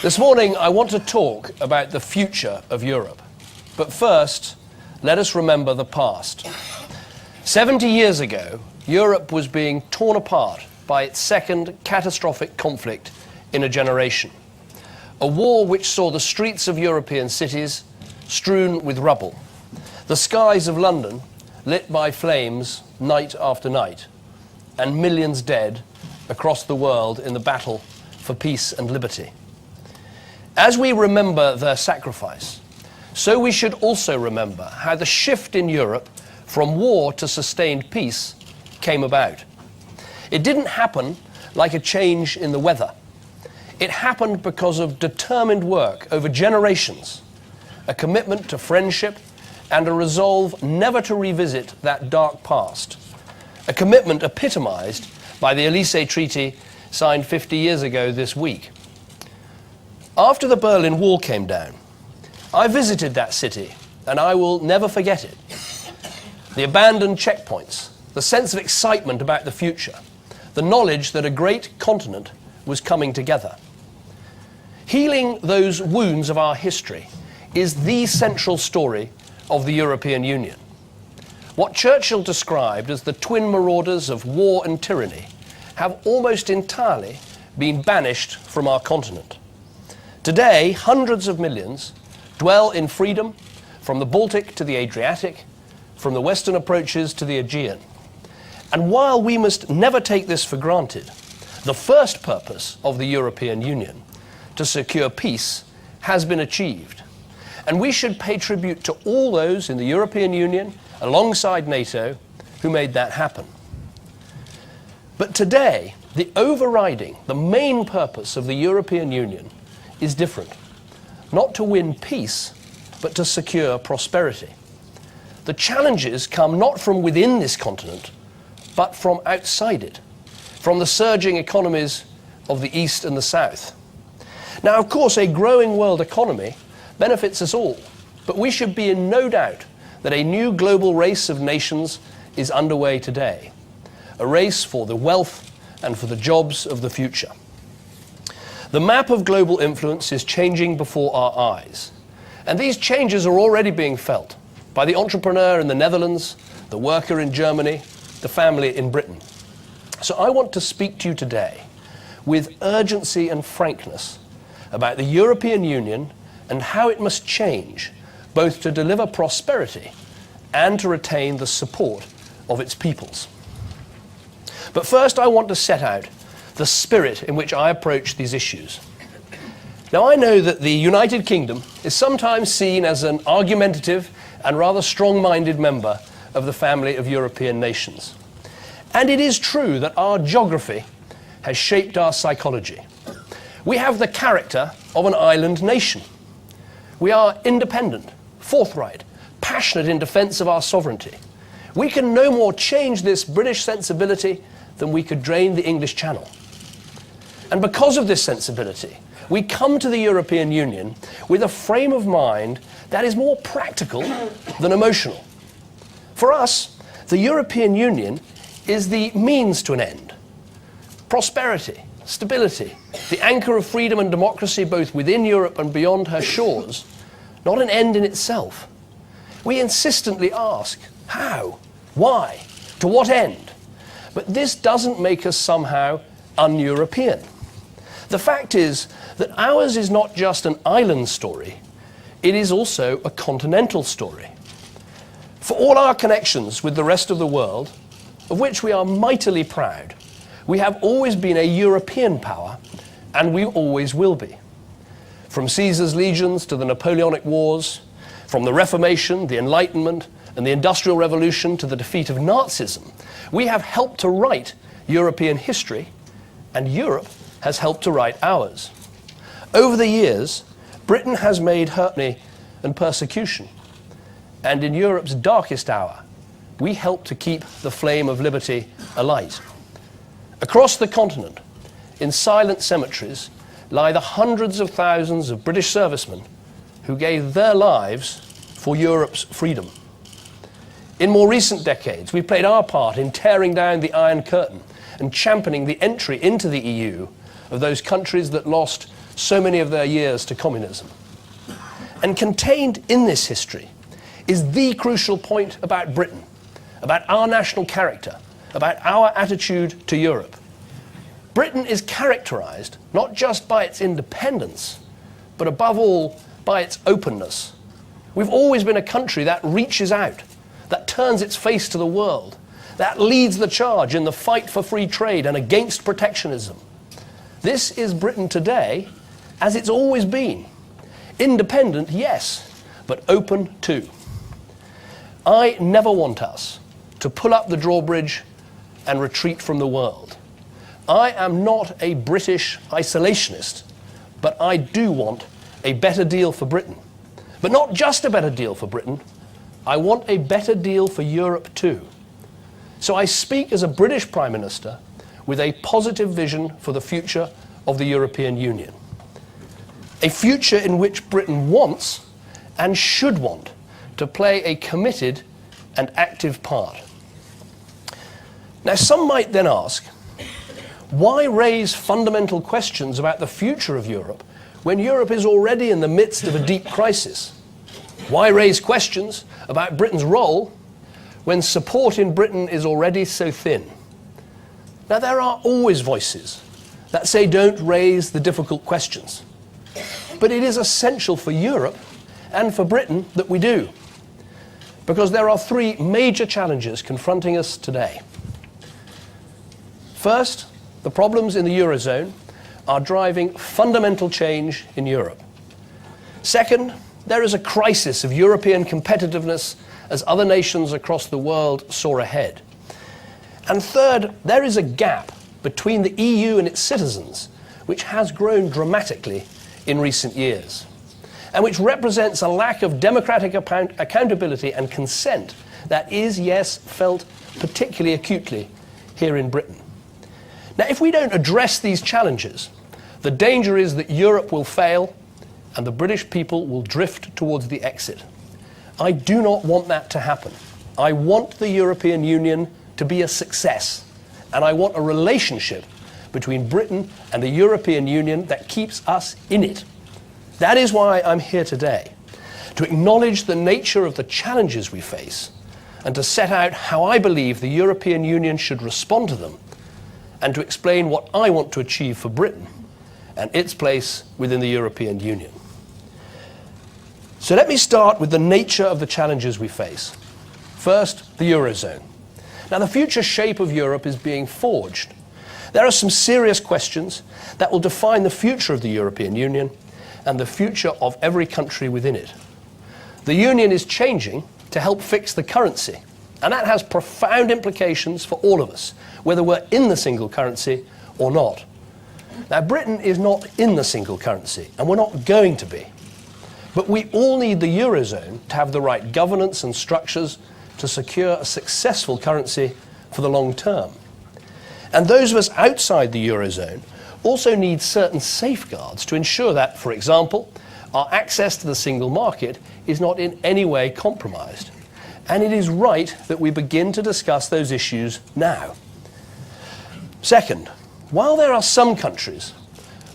This morning, I want to talk about the future of Europe. But first, let us remember the past. 70 years ago, Europe was being torn apart by its second catastrophic conflict in a generation. A war which saw the streets of European cities strewn with rubble, the skies of London lit by flames night after night, and millions dead across the world in the battle for peace and liberty. As we remember their sacrifice, so we should also remember how the shift in Europe from war to sustained peace came about. It didn't happen like a change in the weather. It happened because of determined work over generations, a commitment to friendship, and a resolve never to revisit that dark past. A commitment epitomized by the Elysee Treaty signed 50 years ago this week. After the Berlin Wall came down, I visited that city, and I will never forget it. The abandoned checkpoints, the sense of excitement about the future, the knowledge that a great continent was coming together. Healing those wounds of our history is the central story of the European Union. What Churchill described as the twin marauders of war and tyranny have almost entirely been banished from our continent. Today, hundreds of millions dwell in freedom from the Baltic to the Adriatic, from the western approaches to the Aegean. And while we must never take this for granted, the first purpose of the European Union, to secure peace, has been achieved. And we should pay tribute to all those in the European Union, alongside NATO, who made that happen. But today, the main purpose of the European Union is different. Not to win peace, but to secure prosperity. The challenges come not from within this continent, but from outside it, from the surging economies of the East and the South. Now, of course, a growing world economy benefits us all, but we should be in no doubt that a new global race of nations is underway today, a race for the wealth and for the jobs of the future. The map of global influence is changing before our eyes, and these changes are already being felt by the entrepreneur in the Netherlands, the worker in Germany, the family in Britain. So I want to speak to you today with urgency and frankness about the European Union and how it must change, both to deliver prosperity and to retain the support of its peoples. But first, I want to set out the spirit in which I approach these issues. Now, I know that the United Kingdom is sometimes seen as an argumentative and rather strong-minded member of the family of European nations. And it is true that our geography has shaped our psychology. We have the character of an island nation. We are independent, forthright, passionate in defense of our sovereignty. We can no more change this British sensibility than we could drain the English Channel. And because of this sensibility, we come to the European Union with a frame of mind that is more practical than emotional. For us, the European Union is the means to an end. Prosperity, stability, the anchor of freedom and democracy both within Europe and beyond her shores, not an end in itself. We insistently ask, how? Why? To what end? But this doesn't make us somehow un-European. The fact is that ours is not just an island story, it is also a continental story. For all our connections with the rest of the world, of which we are mightily proud, we have always been a European power, and we always will be. From Caesar's legions to the Napoleonic Wars, from the Reformation, the Enlightenment, and the Industrial Revolution to the defeat of Nazism, we have helped to write European history, and Europe has helped to write ours. Over the years, Britain has made tyranny and persecution, and in Europe's darkest hour, we helped to keep the flame of liberty alight. Across the continent, in silent cemeteries, lie the hundreds of thousands of British servicemen who gave their lives for Europe's freedom. In more recent decades, we played our part in tearing down the Iron Curtain and championing the entry into the EU of those countries that lost so many of their years to communism. And contained in this history is the crucial point about Britain, about our national character, about our attitude to Europe. Britain is characterized not just by its independence, but above all by its openness. We've always been a country that reaches out, that turns its face to the world, that leads the charge in the fight for free trade and against protectionism. This is Britain today, as it's always been. Independent, yes, but open too. I never want us to pull up the drawbridge and retreat from the world. I am not a British isolationist, but I do want a better deal for Britain. But not just a better deal for Britain, I want a better deal for Europe too. So I speak as a British Prime Minister with a positive vision for the future of the European Union. A future in which Britain wants and should want to play a committed and active part. Now, some might then ask, why raise fundamental questions about the future of Europe when Europe is already in the midst of a deep crisis? Why raise questions about Britain's role when support in Britain is already so thin? Now, there are always voices that say don't raise the difficult questions. But it is essential for Europe and for Britain that we do, because there are three major challenges confronting us today. First, the problems in the Eurozone are driving fundamental change in Europe. Second, there is a crisis of European competitiveness as other nations across the world soar ahead. And third, there is a gap between the EU and its citizens, which has grown dramatically in recent years, and which represents a lack of democratic accountability and consent that is, yes, felt particularly acutely here in Britain. Now, if we don't address these challenges, the danger is that Europe will fail and the British people will drift towards the exit. I do not want that to happen. I want the European Union to be a success, and I want a relationship between Britain and the European Union that keeps us in it. That is why I'm here today, to acknowledge the nature of the challenges we face and to set out how I believe the European Union should respond to them, and to explain what I want to achieve for Britain and its place within the European Union. So let me start with the nature of the challenges we face. First, the Eurozone. Now, the future shape of Europe is being forged. There are some serious questions that will define the future of the European Union and the future of every country within it. The Union is changing to help fix the currency, and that has profound implications for all of us, whether we're in the single currency or not. Now, Britain is not in the single currency, and we're not going to be. But we all need the Eurozone to have the right governance and structures to secure a successful currency for the long term. And those of us outside the Eurozone also need certain safeguards to ensure that, for example, our access to the single market is not in any way compromised. And it is right that we begin to discuss those issues now. Second, while there are some countries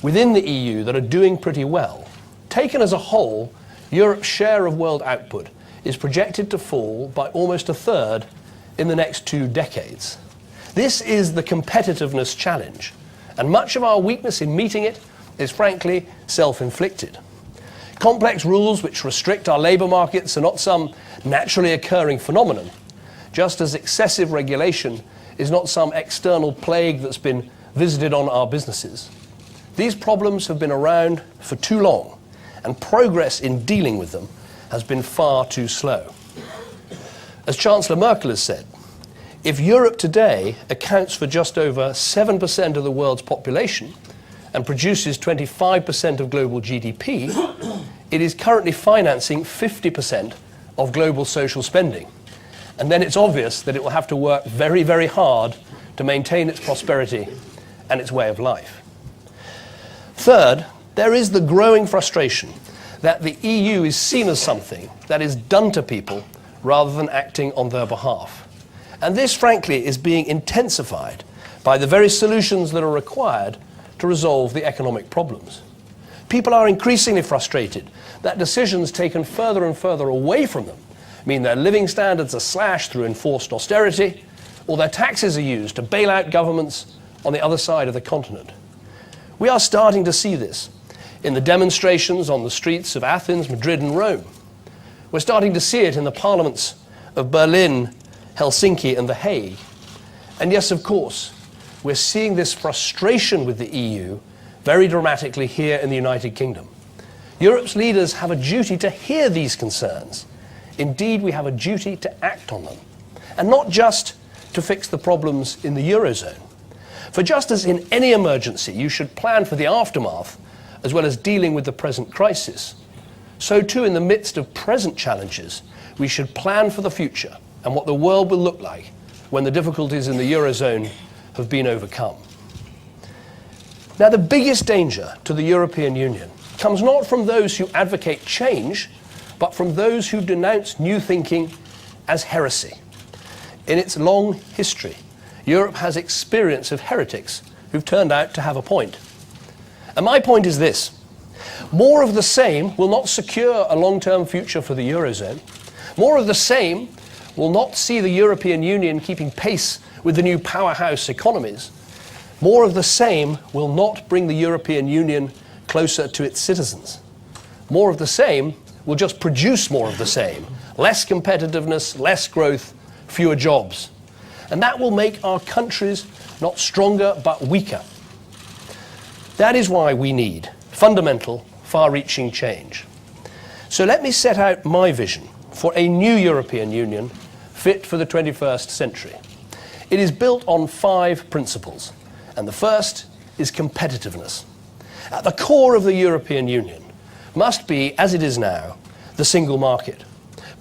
within the EU that are doing pretty well, taken as a whole, Europe's share of world output is projected to fall by almost a third in the next 2 decades. This is the competitiveness challenge, and much of our weakness in meeting it is frankly self-inflicted. Complex rules which restrict our labour markets are not some naturally occurring phenomenon, just as excessive regulation is not some external plague that's been visited on our businesses. These problems have been around for too long, and progress in dealing with them has been far too slow. As Chancellor Merkel has said, if Europe today accounts for just over 7% of the world's population and produces 25% of global GDP, it is currently financing 50% of global social spending. And then it's obvious that it will have to work very, very hard to maintain its prosperity and its way of life. Third, there is the growing frustration that the EU is seen as something that is done to people rather than acting on their behalf. And this, frankly, is being intensified by the very solutions that are required to resolve the economic problems. People are increasingly frustrated that decisions taken further and further away from them mean their living standards are slashed through enforced austerity, or their taxes are used to bail out governments on the other side of the continent. We are starting to see this in the demonstrations on the streets of Athens, Madrid and Rome. We're starting to see it in the parliaments of Berlin, Helsinki and The Hague. And yes, of course, we're seeing this frustration with the EU very dramatically here in the United Kingdom. Europe's leaders have a duty to hear these concerns. Indeed, we have a duty to act on them, and not just to fix the problems in the Eurozone. For just as in any emergency you should plan for the aftermath as well as dealing with the present crisis, so too in the midst of present challenges we should plan for the future and what the world will look like when the difficulties in the Eurozone have been overcome. Now, the biggest danger to the European Union comes not from those who advocate change, but from those who denounce new thinking as heresy. In its long history, Europe has experience of heretics who've turned out to have a point. And my point is this: more of the same will not secure a long-term future for the Eurozone. More of the same will not see the European Union keeping pace with the new powerhouse economies. More of the same will not bring the European Union closer to its citizens. More of the same will just produce more of the same. Less competitiveness, less growth, fewer jobs. And that will make our countries not stronger but weaker. That is why we need fundamental, far-reaching change. So let me set out my vision for a new European Union fit for the 21st century. It is built on 5 principles, and the first is competitiveness. At the core of the European Union must be, as it is now, the single market.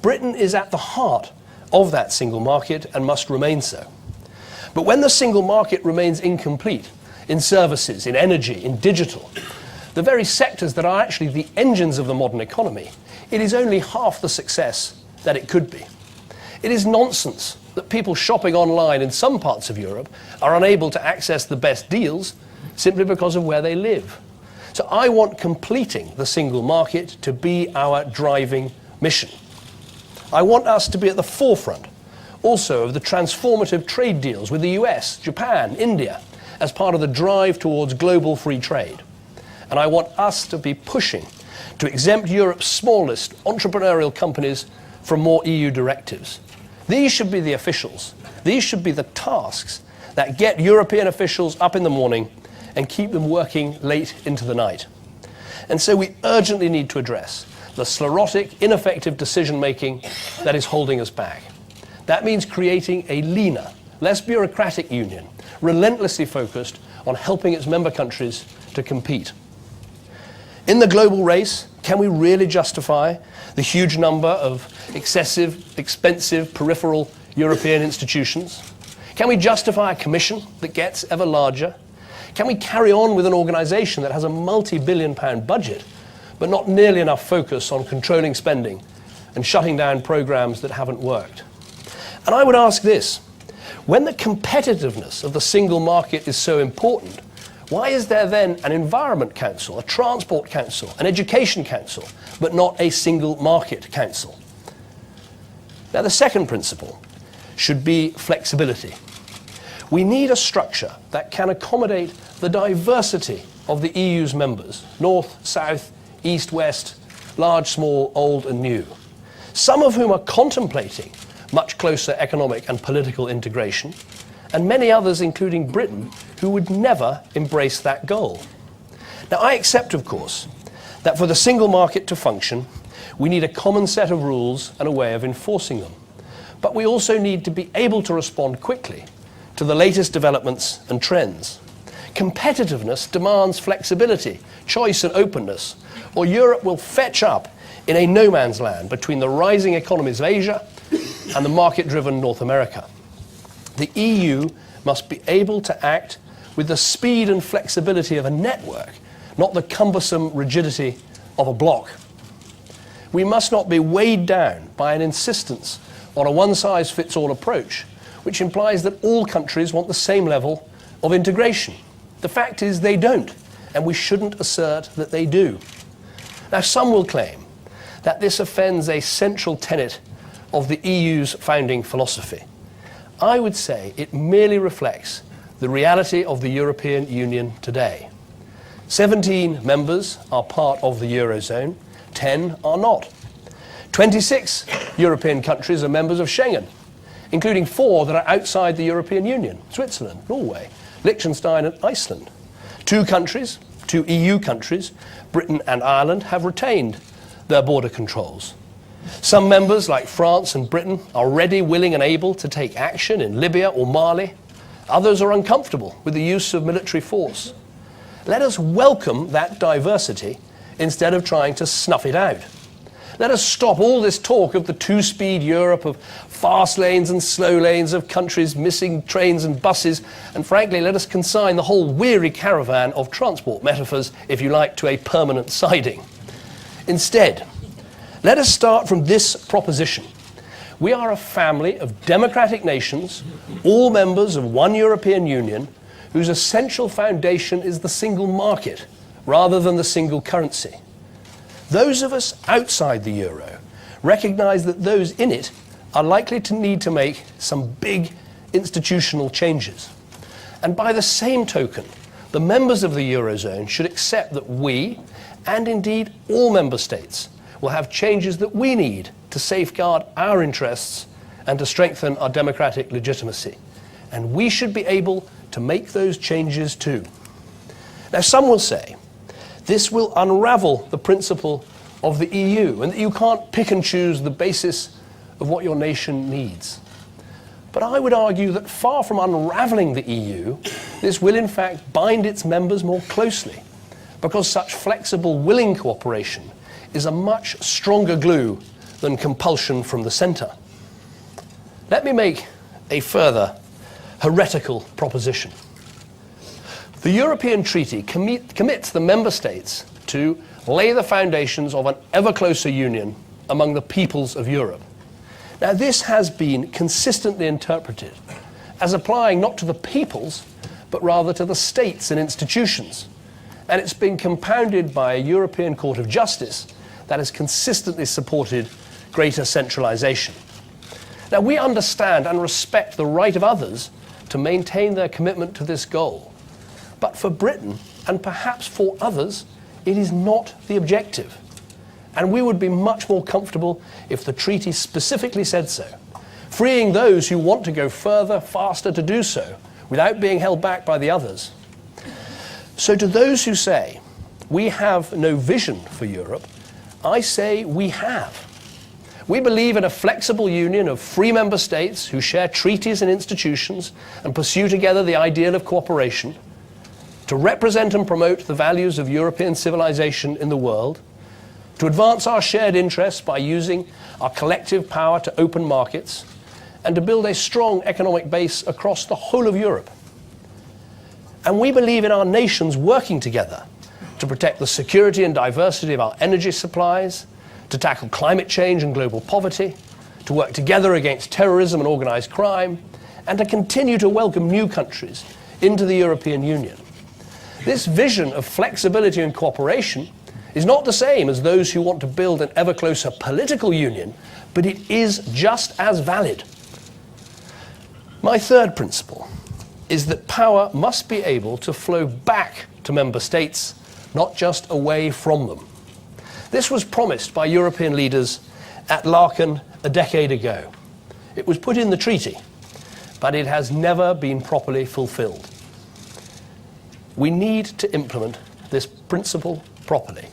Britain is at the heart of that single market and must remain so. But when the single market remains incomplete in services, in energy, in digital, the very sectors that are actually the engines of the modern economy, it is only half the success that it could be. It is nonsense that people shopping online in some parts of Europe are unable to access the best deals simply because of where they live. So I want completing the single market to be our driving mission. I want us to be at the forefront also of the transformative trade deals with the US, Japan, India, as part of the drive towards global free trade. And I want us to be pushing to exempt Europe's smallest entrepreneurial companies from more EU directives. These should be the officials. These should be the tasks that get European officials up in the morning and keep them working late into the night. And so we urgently need to address the sclerotic, ineffective decision-making that is holding us back. That means creating a leaner, less bureaucratic union, relentlessly focused on helping its member countries to compete. In the global race, can we really justify the huge number of excessive, expensive, peripheral European institutions? Can we justify a commission that gets ever larger? Can we carry on with an organisation that has a multi-billion-pound budget, but not nearly enough focus on controlling spending and shutting down programmes that haven't worked? And I would ask this: when the competitiveness of the single market is so important, why is there then an Environment Council, a Transport Council, an Education Council, but not a Single Market Council? Now, the second principle should be flexibility. We need a structure that can accommodate the diversity of the EU's members, north, south, east, west, large, small, old and new, some of whom are contemplating much closer economic and political integration, and many others, including Britain, who would never embrace that goal. Now, I accept, of course, that for the single market to function, we need a common set of rules and a way of enforcing them. But we also need to be able to respond quickly to the latest developments and trends. Competitiveness demands flexibility, choice and openness, or Europe will fetch up in a no man's land between the rising economies of Asia and the market-driven North America. The EU must be able to act with the speed and flexibility of a network, not the cumbersome rigidity of a bloc. We must not be weighed down by an insistence on a one-size-fits-all approach, which implies that all countries want the same level of integration. The fact is they don't, and we shouldn't assert that they do. Now, some will claim that this offends a central tenet of the EU's founding philosophy. I would say it merely reflects the reality of the European Union today. 17 members are part of the Eurozone, 10 are not. 26 European countries are members of Schengen, including 4 that are outside the European Union: Switzerland, Norway, Liechtenstein and Iceland. 2 EU countries, Britain and Ireland, have retained their border controls. Some members, like France and Britain, are ready, willing and able to take action in Libya or Mali. Others are uncomfortable with the use of military force. Let us welcome that diversity instead of trying to snuff it out. Let us stop all this talk of the two-speed Europe, of fast lanes and slow lanes, of countries missing trains and buses, and frankly, let us consign the whole weary caravan of transport metaphors, if you like, to a permanent siding. Instead, let us start from this proposition. We are a family of democratic nations, all members of one European Union, whose essential foundation is the single market, rather than the single currency. Those of us outside the euro recognize that those in it are likely to need to make some big institutional changes. And by the same token, the members of the Eurozone should accept that we, and indeed all member states, will have changes that we need to safeguard our interests and to strengthen our democratic legitimacy. And we should be able to make those changes too. Now, some will say this will unravel the principle of the EU and that you can't pick and choose the basis of what your nation needs. But I would argue that far from unraveling the EU, this will in fact bind its members more closely, because such flexible, willing cooperation is a much stronger glue than compulsion from the centre. Let me make a further heretical proposition. The European Treaty commits the member states to lay the foundations of an ever closer union among the peoples of Europe. Now, this has been consistently interpreted as applying not to the peoples, but rather to the states and institutions. And it's been compounded by a European Court of Justice that has consistently supported greater centralisation. Now, we understand and respect the right of others to maintain their commitment to this goal. But for Britain, and perhaps for others, it is not the objective. And we would be much more comfortable if the treaty specifically said so, freeing those who want to go further, faster to do so, without being held back by the others. So to those who say, we have no vision for Europe, I say we have. We believe in a flexible union of free member states who share treaties and institutions and pursue together the ideal of cooperation, to represent and promote the values of European civilization in the world, to advance our shared interests by using our collective power to open markets, and to build a strong economic base across the whole of Europe. And we believe in our nations working together to protect the security and diversity of our energy supplies, to tackle climate change and global poverty, to work together against terrorism and organised crime, and to continue to welcome new countries into the European Union. This vision of flexibility and cooperation is not the same as those who want to build an ever closer political union, but it is just as valid. My third principle is that power must be able to flow back to member states, not just away from them. This was promised by European leaders at Laeken a decade ago. It was put in the treaty, but it has never been properly fulfilled. We need to implement this principle properly.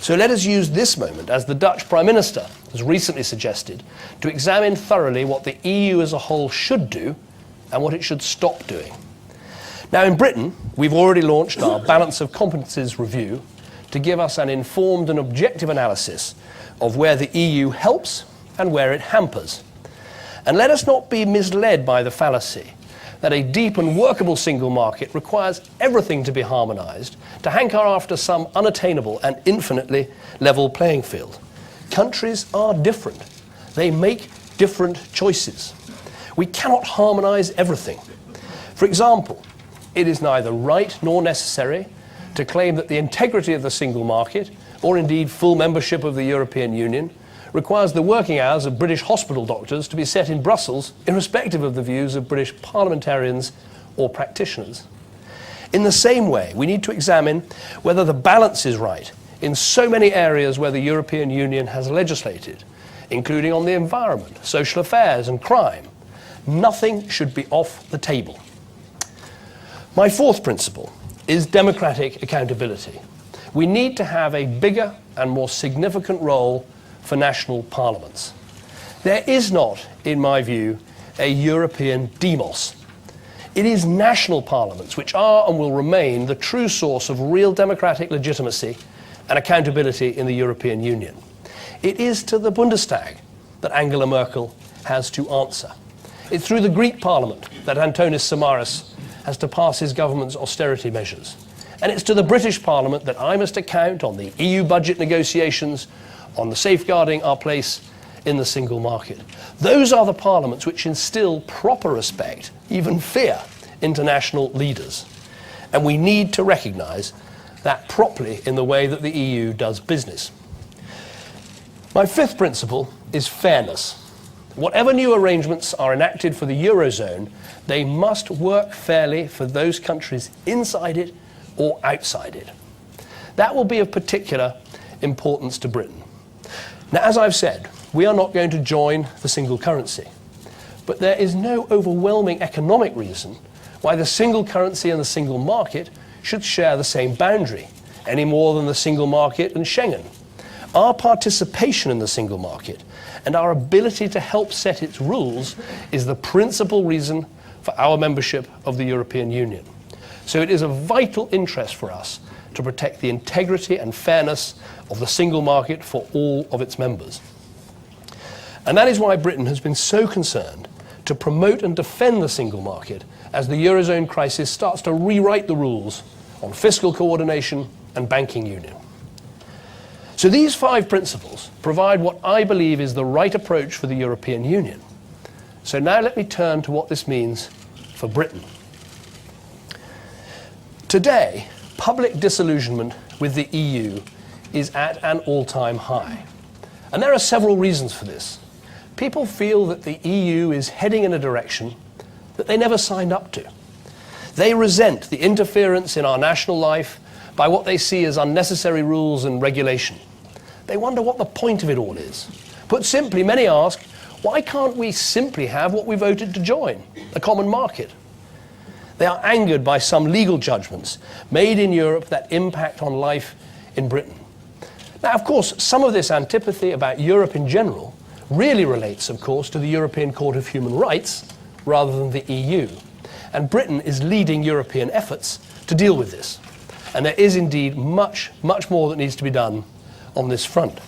So let us use this moment, as the Dutch Prime Minister has recently suggested, to examine thoroughly what the EU as a whole should do and what it should stop doing. Now, in Britain, we've already launched our Balance of Competences review to give us an informed and objective analysis of where the EU helps and where it hampers. And let us not be misled by the fallacy that a deep and workable single market requires everything to be harmonised to hanker after some unattainable and infinitely level playing field. Countries are different. They make different choices. We cannot harmonise everything. For example, it is neither right nor necessary to claim that the integrity of the single market, or indeed full membership of the European Union, requires the working hours of British hospital doctors to be set in Brussels, irrespective of the views of British parliamentarians or practitioners. In the same way, we need to examine whether the balance is right in so many areas where the European Union has legislated, including on the environment, social affairs and crime. Nothing should be off the table. My fourth principle is democratic accountability. We need to have a bigger and more significant role for national parliaments. There is not, in my view, a European demos. It is national parliaments which are and will remain the true source of real democratic legitimacy and accountability in the European Union. It is to the Bundestag that Angela Merkel has to answer. It's through the Greek parliament that Antonis Samaras has to pass his government's austerity measures. And it's to the British parliament that I must account on the EU budget negotiations, on the safeguarding our place in the single market. Those are the parliaments which instill proper respect, even fear, into national leaders. And we need to recognise that properly in the way that the EU does business. My fifth principle is fairness. Whatever new arrangements are enacted for the Eurozone, they must work fairly for those countries inside it or outside it. That will be of particular importance to Britain. Now, as I've said, we are not going to join the single currency, but there is no overwhelming economic reason why the single currency and the single market should share the same boundary, any more than the single market and Schengen. Our participation in the single market and our ability to help set its rules is the principal reason for our membership of the European Union. So it is a vital interest for us to protect the integrity and fairness of the single market for all of its members. And that is why Britain has been so concerned to promote and defend the single market as the Eurozone crisis starts to rewrite the rules on fiscal coordination and banking union. So these 5 principles provide what I believe is the right approach for the European Union. So now let me turn to what this means for Britain. Today, public disillusionment with the EU is at an all-time high. And there are several reasons for this. People feel that the EU is heading in a direction that they never signed up to. They resent the interference in our national life by what they see as unnecessary rules and regulation. They wonder what the point of it all is. Put simply, many ask, why can't we simply have what we voted to join, a common market? They are angered by some legal judgments made in Europe that impact on life in Britain. Now, of course, some of this antipathy about Europe in general really relates, of course, to the European Court of Human Rights rather than the EU. And Britain is leading European efforts to deal with this. And there is indeed much, much more that needs to be done on this front.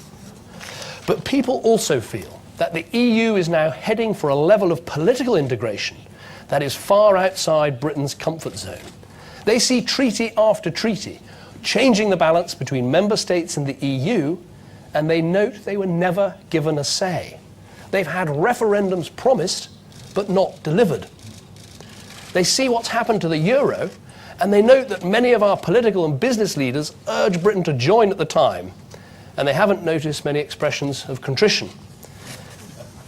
But people also feel that the EU is now heading for a level of political integration that is far outside Britain's comfort zone. They see treaty after treaty changing the balance between member states in the EU, and they note they were never given a say. They've had referendums promised, but not delivered. They see what's happened to the euro, and they note that many of our political and business leaders urged Britain to join at the time, and they haven't noticed many expressions of contrition.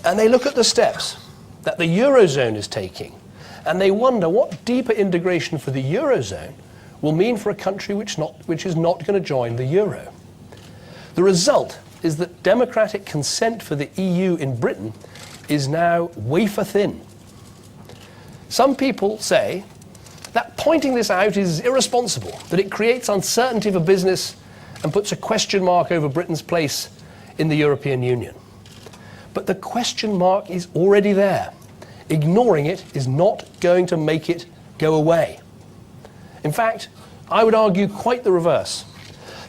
And they look at the steps that the Eurozone is taking, and they wonder what deeper integration for the Eurozone will mean for a country which is not going to join the euro. The result is that democratic consent for the EU in Britain is now wafer thin. Some people say that pointing this out is irresponsible, that it creates uncertainty for business and puts a question mark over Britain's place in the European Union. But the question mark is already there. Ignoring it is not going to make it go away. In fact, I would argue quite the reverse.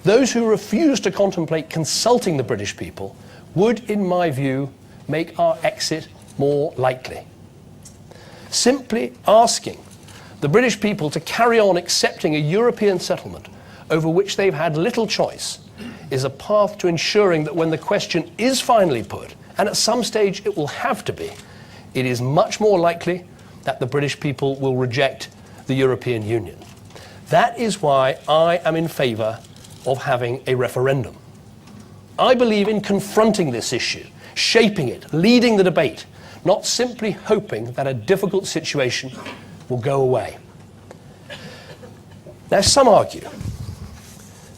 Those who refuse to contemplate consulting the British people would, in my view, make our exit more likely. Simply asking the British people to carry on accepting a European settlement over which they've had little choice is a path to ensuring that when the question is finally put, and at some stage it will have to be, it is much more likely that the British people will reject the European Union. That is why I am in favour of having a referendum. I believe in confronting this issue, shaping it, leading the debate, not simply hoping that a difficult situation will go away. Now, some argue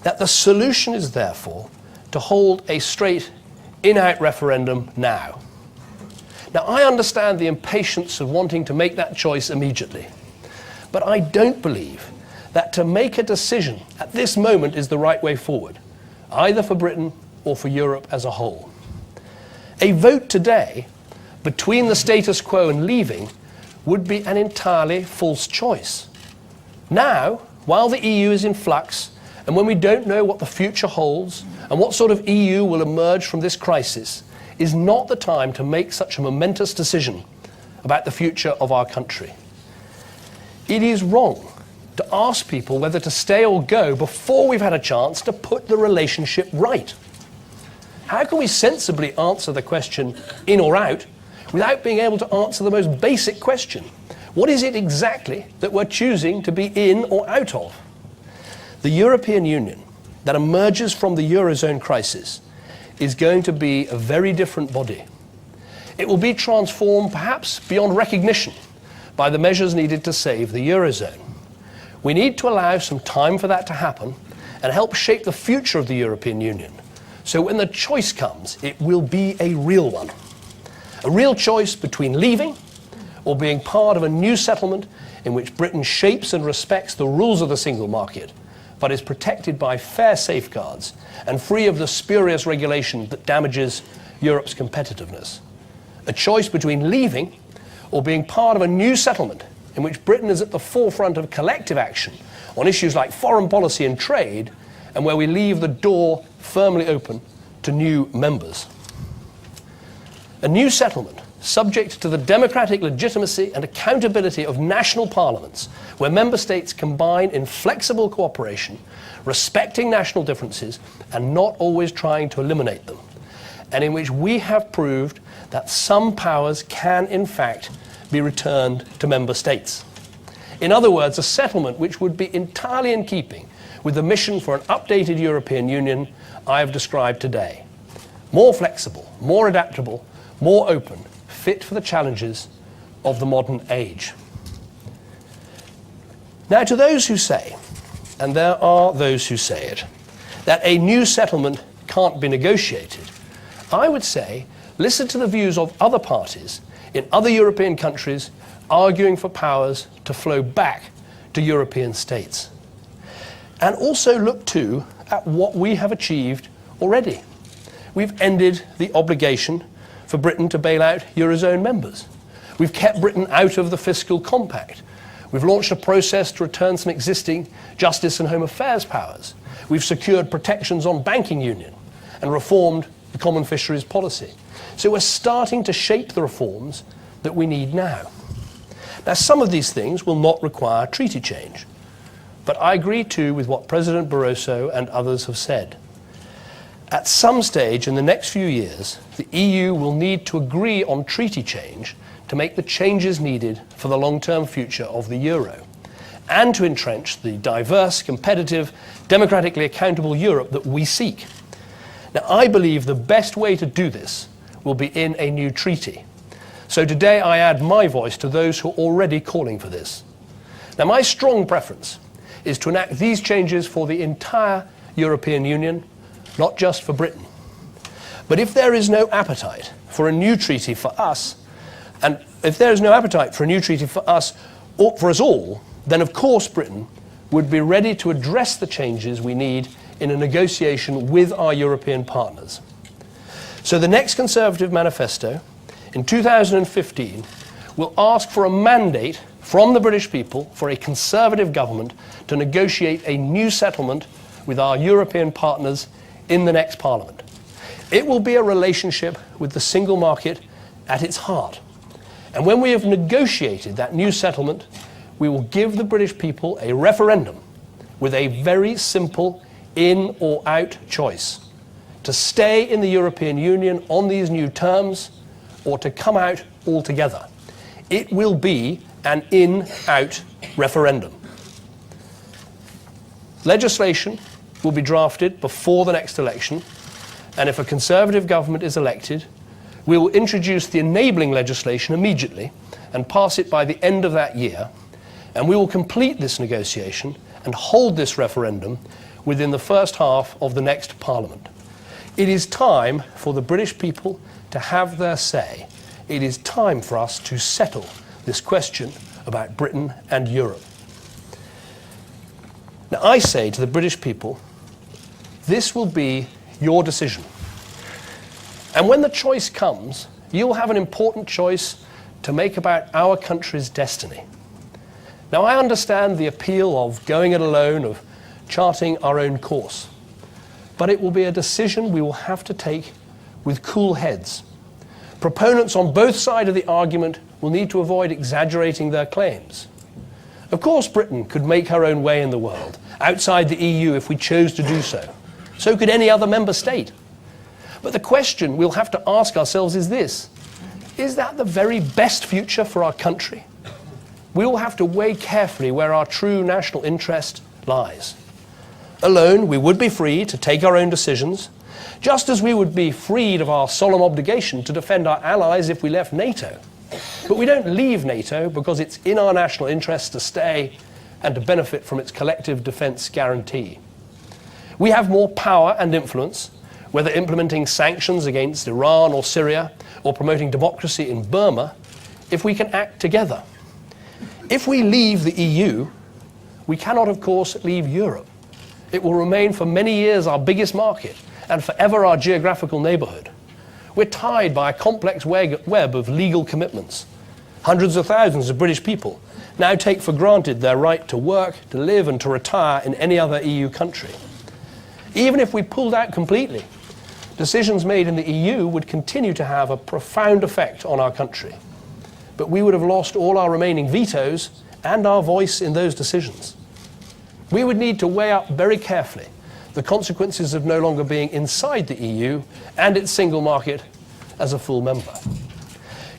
that the solution is therefore to hold a straight in-out referendum now. Now, I understand the impatience of wanting to make that choice immediately, but I don't believe that to make a decision at this moment is the right way forward, either for Britain or for Europe as a whole. A vote today between the status quo and leaving would be an entirely false choice. Now, while the EU is in flux, and when we don't know what the future holds and what sort of EU will emerge from this crisis, is not the time to make such a momentous decision about the future of our country. It is wrong to ask people whether to stay or go before we've had a chance to put the relationship right. How can we sensibly answer the question in or out without being able to answer the most basic question? What is it exactly that we're choosing to be in or out of? The European Union that emerges from the Eurozone crisis is going to be a very different body. It will be transformed perhaps beyond recognition by the measures needed to save the Eurozone. We need to allow some time for that to happen and help shape the future of the European Union. So when the choice comes, it will be a real one. A real choice between leaving or being part of a new settlement in which Britain shapes and respects the rules of the single market, but is protected by fair safeguards and free of the spurious regulation that damages Europe's competitiveness. A choice between leaving or being part of a new settlement in which Britain is at the forefront of collective action on issues like foreign policy and trade, and where we leave the door firmly open to new members. A new settlement subject to the democratic legitimacy and accountability of national parliaments, where member states combine in flexible cooperation, respecting national differences and not always trying to eliminate them, and in which we have proved that some powers can in fact be returned to member states. In other words, a settlement which would be entirely in keeping with the mission for an updated European Union I have described today. More flexible, more adaptable, more open, fit for the challenges of the modern age. Now, to those who say, and there are those who say it, that a new settlement can't be negotiated, I would say, listen to the views of other parties in other European countries arguing for powers to flow back to European states. And also look too at what we have achieved already. We've ended the obligation for Britain to bail out Eurozone members. We've kept Britain out of the fiscal compact. We've launched a process to return some existing justice and home affairs powers. We've secured protections on banking union and reformed the common fisheries policy. So we're starting to shape the reforms that we need now. Now, some of these things will not require treaty change, but I agree too with what President Barroso and others have said. At some stage in the next few years, the EU will need to agree on treaty change to make the changes needed for the long-term future of the euro, and to entrench the diverse, competitive, democratically accountable Europe that we seek. Now, I believe the best way to do this will be in a new treaty. So today I add my voice to those who are already calling for this. Now, my strong preference is to enact these changes for the entire European Union, not just for Britain. But if there is no appetite for a new treaty for us, and if there is no appetite for a new treaty for us, or for us all, then of course Britain would be ready to address the changes we need in a negotiation with our European partners. So the next Conservative manifesto in 2015 will ask for a mandate from the British people for a Conservative government to negotiate a new settlement with our European partners in the next Parliament. It will be a relationship with the single market at its heart. And when we have negotiated that new settlement, we will give the British people a referendum with a very simple in or out choice: to stay in the European Union on these new terms or to come out altogether. It will be an in-out referendum. Legislation will be drafted before the next election, and if a Conservative government is elected, we will introduce the enabling legislation immediately and pass it by the end of that year, and we will complete this negotiation and hold this referendum within the first half of the next Parliament. It is time for the British people to have their say. It is time for us to settle this question about Britain and Europe. Now, I say to the British people, this will be your decision. And when the choice comes, you'll have an important choice to make about our country's destiny. Now, I understand the appeal of going it alone, of charting our own course. But it will be a decision we will have to take with cool heads. Proponents on both sides of the argument will need to avoid exaggerating their claims. Of course, Britain could make her own way in the world, outside the EU if we chose to do so. So could any other member state. But the question we'll have to ask ourselves is this: is that the very best future for our country? We will have to weigh carefully where our true national interest lies. Alone, we would be free to take our own decisions, just as we would be freed of our solemn obligation to defend our allies if we left NATO. But we don't leave NATO because it's in our national interest to stay and to benefit from its collective defence guarantee. We have more power and influence, whether implementing sanctions against Iran or Syria, or promoting democracy in Burma, if we can act together. If we leave the EU, we cannot, of course, leave Europe. It will remain for many years our biggest market and forever our geographical neighbourhood. We're tied by a complex web of legal commitments. Hundreds of thousands of British people now take for granted their right to work, to live and to retire in any other EU country. Even if we pulled out completely, decisions made in the EU would continue to have a profound effect on our country. But we would have lost all our remaining vetoes and our voice in those decisions. We would need to weigh up very carefully the consequences of no longer being inside the EU and its single market as a full member.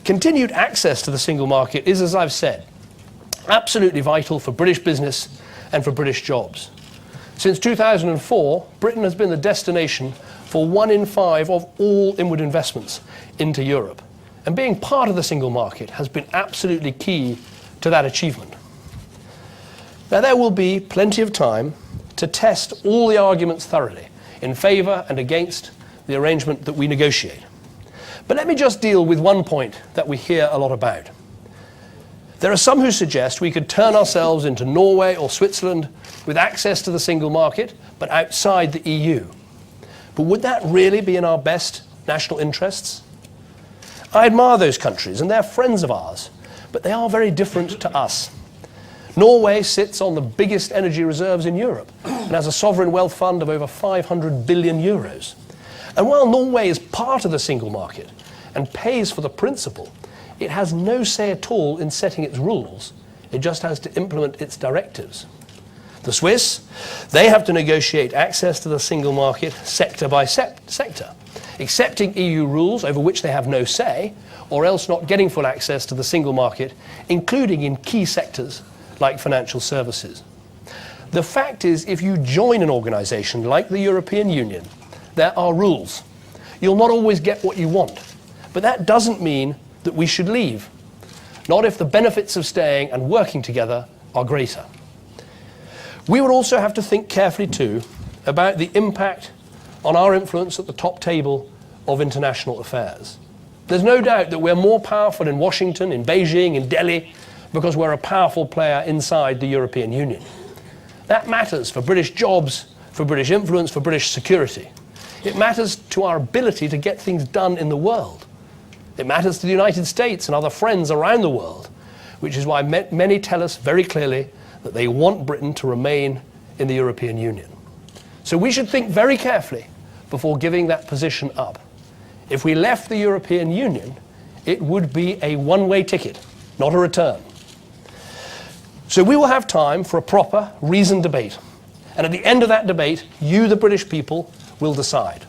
Continued access to the single market is, as I've said, absolutely vital for British business and for British jobs. Since 2004, Britain has been the destination for 1 in 5 of all inward investments into Europe. And being part of the single market has been absolutely key to that achievement. Now, there will be plenty of time to test all the arguments thoroughly in favour and against the arrangement that we negotiate. But let me just deal with one point that we hear a lot about. There are some who suggest we could turn ourselves into Norway or Switzerland with access to the single market, but outside the EU. But would that really be in our best national interests? I admire those countries, and they're friends of ours, but they are very different to us. Norway sits on the biggest energy reserves in Europe and has a sovereign wealth fund of over 500 billion euros. And while Norway is part of the single market and pays for the principle, it has no say at all in setting its rules. It just has to implement its directives. The Swiss, they have to negotiate access to the single market sector by sector, accepting EU rules over which they have no say, or else not getting full access to the single market, including in key sectors like financial services. The fact is, if you join an organisation like the European Union, there are rules. You'll not always get what you want, but that doesn't mean that we should leave, not if the benefits of staying and working together are greater. We would also have to think carefully too about the impact on our influence at the top table of international affairs. There's no doubt that we're more powerful in Washington, in Beijing, in Delhi, because we're a powerful player inside the European Union. That matters for British jobs, for British influence, for British security. It matters to our ability to get things done in the world. It matters to the United States and other friends around the world, which is why many tell us very clearly that they want Britain to remain in the European Union. So we should think very carefully before giving that position up. If we left the European Union, it would be a one-way ticket, not a return. So we will have time for a proper, reasoned debate. And at the end of that debate, you, the British people, will decide.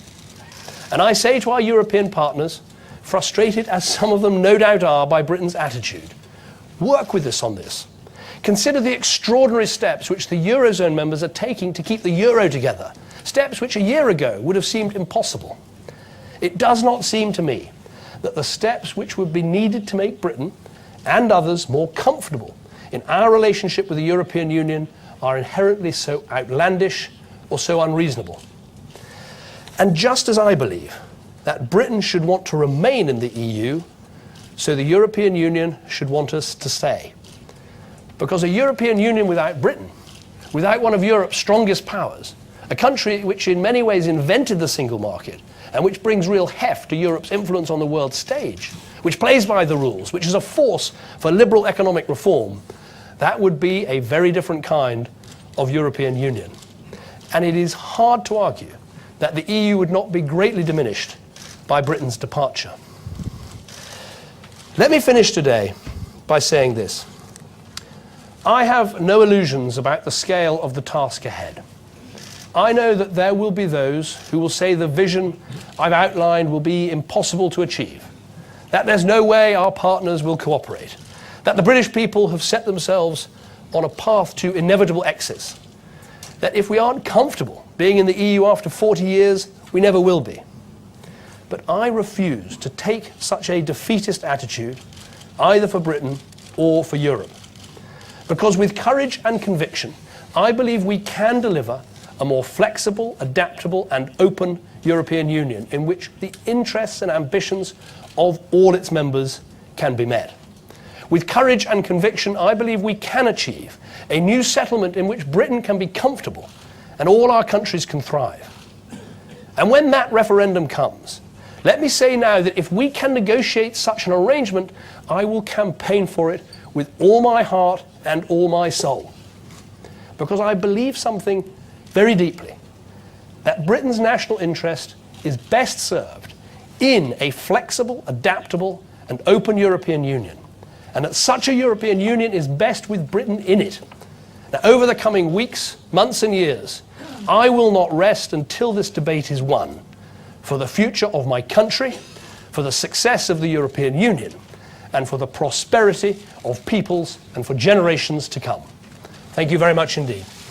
And I say to our European partners, frustrated as some of them no doubt are by Britain's attitude, work with us on this. Consider the extraordinary steps which the Eurozone members are taking to keep the euro together, steps which a year ago would have seemed impossible. It does not seem to me that the steps which would be needed to make Britain and others more comfortable in our relationship with the European Union are inherently so outlandish or so unreasonable. And just as I believe that Britain should want to remain in the EU, so the European Union should want us to stay. Because a European Union without Britain, without one of Europe's strongest powers, a country which in many ways invented the single market and which brings real heft to Europe's influence on the world stage, which plays by the rules, which is a force for liberal economic reform, that would be a very different kind of European Union. And it is hard to argue that the EU would not be greatly diminished by Britain's departure. Let me finish today by saying this. I have no illusions about the scale of the task ahead. I know that there will be those who will say the vision I've outlined will be impossible to achieve, that there's no way our partners will cooperate, that the British people have set themselves on a path to inevitable exits, that if we aren't comfortable being in the EU after 40 years, we never will be. But I refuse to take such a defeatist attitude, either for Britain or for Europe. Because with courage and conviction, I believe we can deliver a more flexible, adaptable and open European Union in which the interests and ambitions of all its members can be met. With courage and conviction, I believe we can achieve a new settlement in which Britain can be comfortable and all our countries can thrive. And when that referendum comes, let me say now that if we can negotiate such an arrangement, I will campaign for it with all my heart and all my soul. Because I believe something very deeply, that Britain's national interest is best served in a flexible, adaptable and open European Union. And that such a European Union is best with Britain in it. Now, over the coming weeks, months and years, I will not rest until this debate is won for the future of my country, for the success of the European Union, and for the prosperity of peoples and for generations to come. Thank you very much indeed.